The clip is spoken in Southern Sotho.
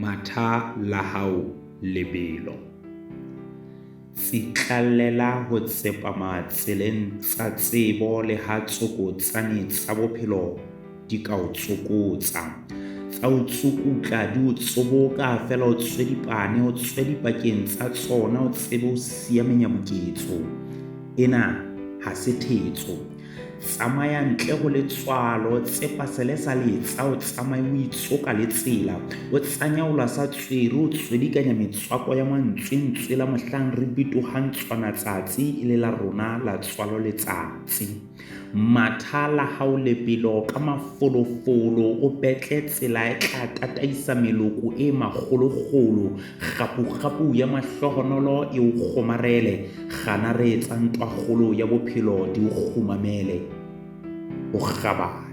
matha la hao lebelo. Tsitlallela ho tsepama tseleng tsa tsebo le ha tsokotsane tsa bophelo di ka o tsokotsa. Tsa o tsukutla di o tsoboka fela o tswe dipane o tswe dipakeng tsa tsona o tsebe o siamenya boketso. Ena ha se thetso. Tsamaya ntle ho letswalo, tsepa selesa letsa o tsamaye o itsoka le tsela, o tsanyaola sa tswere o tswedikanya metswako ya mantswentswe la mohlang re bitohang tswanatsatsi e le la rona la tswalo letsatsi. Matha la hao lebelo ka mafolofolo o betle tsela e tla tataisa meloko e makgolokgolo, kgapu ya mahlohonolo e o kgomarele, gana re etsa ntwa kgolo ya bophelo di o kgumamele o kgabane.